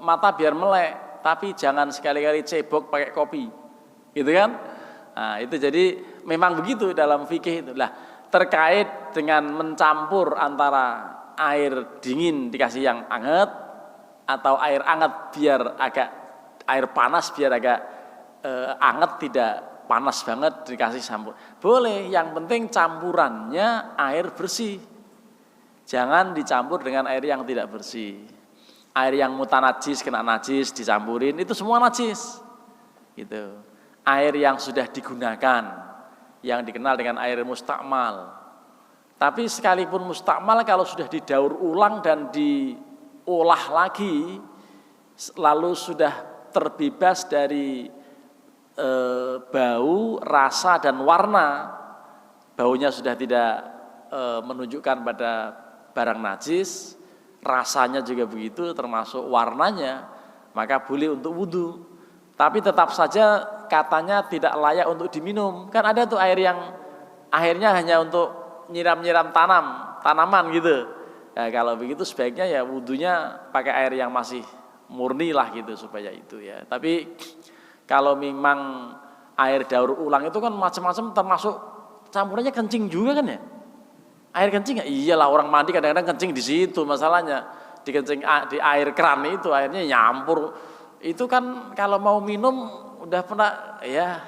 mata biar melek, tapi jangan sekali-kali cebok pakai kopi. Gitu kan? Nah, itu jadi memang begitu dalam fikih itu. Lah, terkait dengan mencampur antara air dingin dikasih yang hangat atau air hangat biar agak air panas biar agak hangat tidak panas banget dikasih campur. Boleh, yang penting campurannya air bersih. Jangan dicampur dengan air yang tidak bersih. Air yang mutanajis kena najis dicampurin itu semua najis. Gitu. Air yang sudah digunakan yang dikenal dengan air mustakmal. Tapi sekalipun mustakmal kalau sudah didaur ulang dan diolah lagi lalu sudah terbebas dari bau, rasa dan warna, baunya sudah tidak menunjukkan pada barang najis, rasanya juga begitu termasuk warnanya, maka boleh untuk wudu. Tapi tetap saja katanya tidak layak untuk diminum. Kan ada tuh air yang akhirnya hanya untuk nyiram-nyiram tanaman gitu. Ya, kalau begitu sebaiknya ya wudunya pakai air yang masih murni lah gitu supaya itu ya. Tapi kalau memang air daur ulang itu kan macam-macam termasuk campurannya kencing juga kan ya. Air kencing ya iyalah orang mandi kadang-kadang kencing di situ masalahnya. dikencing di air keran itu airnya nyampur. Itu kan kalau mau minum udah pernah ya.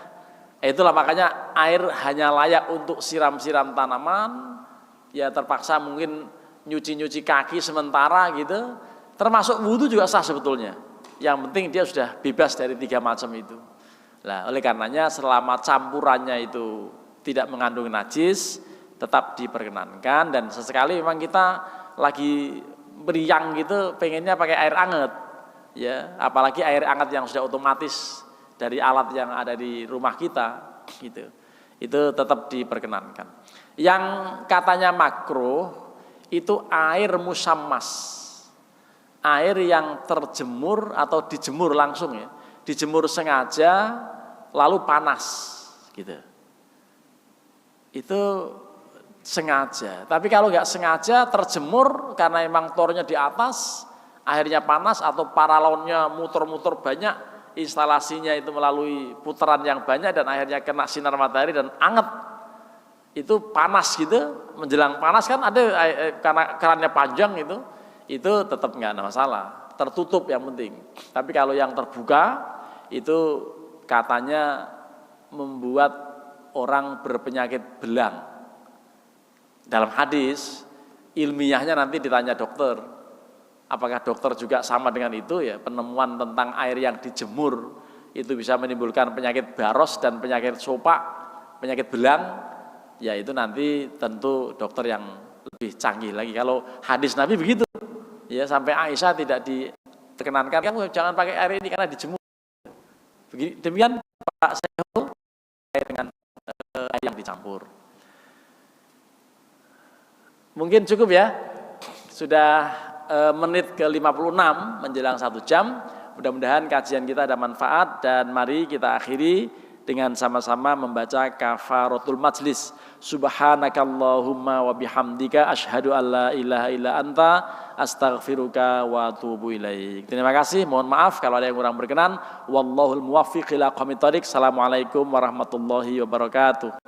Itulah makanya air hanya layak untuk siram-siram tanaman. Ya terpaksa mungkin nyuci-nyuci kaki sementara gitu. Termasuk wudu juga sah sebetulnya. Yang penting dia sudah bebas dari 3 macam itu. Nah, oleh karenanya selama campurannya itu tidak mengandung najis, tetap diperkenankan. Dan sesekali memang kita lagi meriang gitu, pengennya pakai air hangat, ya, apalagi air hangat yang sudah otomatis dari alat yang ada di rumah kita, gitu. Itu tetap diperkenankan. Yang katanya makruh itu air musammas, air yang terjemur atau dijemur langsung ya, dijemur sengaja lalu panas, gitu. Itu sengaja. Tapi kalau nggak sengaja terjemur karena emang tornya di atas, akhirnya panas atau paralonnya muter-muter banyak, instalasinya itu melalui putaran yang banyak dan akhirnya kena sinar matahari dan anget, itu panas gitu, menjelang panas kan ada karena kerannya panjang itu tetap nggak ada masalah, tertutup yang penting. Tapi kalau yang terbuka itu katanya membuat orang berpenyakit belang. Dalam hadis, ilmiahnya nanti ditanya dokter, apakah dokter juga sama dengan itu ya, penemuan tentang air yang dijemur itu bisa menimbulkan penyakit baros dan penyakit sopak, penyakit belang, ya itu nanti tentu dokter yang lebih canggih lagi. Kalau hadis Nabi begitu, ya sampai Aisyah tidak diperkenankan, kamu jangan pakai air ini karena dijemur. Demikian Pak Sehul dengan air yang dicampur. Mungkin cukup ya, sudah menit ke 56 menjelang 1 jam. Mudah-mudahan kajian kita ada manfaat dan mari kita akhiri dengan sama-sama membaca kafaratul majlis. Subhanakallahumma wa bihamdika asyhadu an la ilaha illa anta astaghfiruka wa atubu ilaik. Terima kasih, mohon maaf kalau ada yang kurang berkenan. Wallahul muwaffiq ila aqwamit thoriq. Assalamualaikum warahmatullahi wabarakatuh.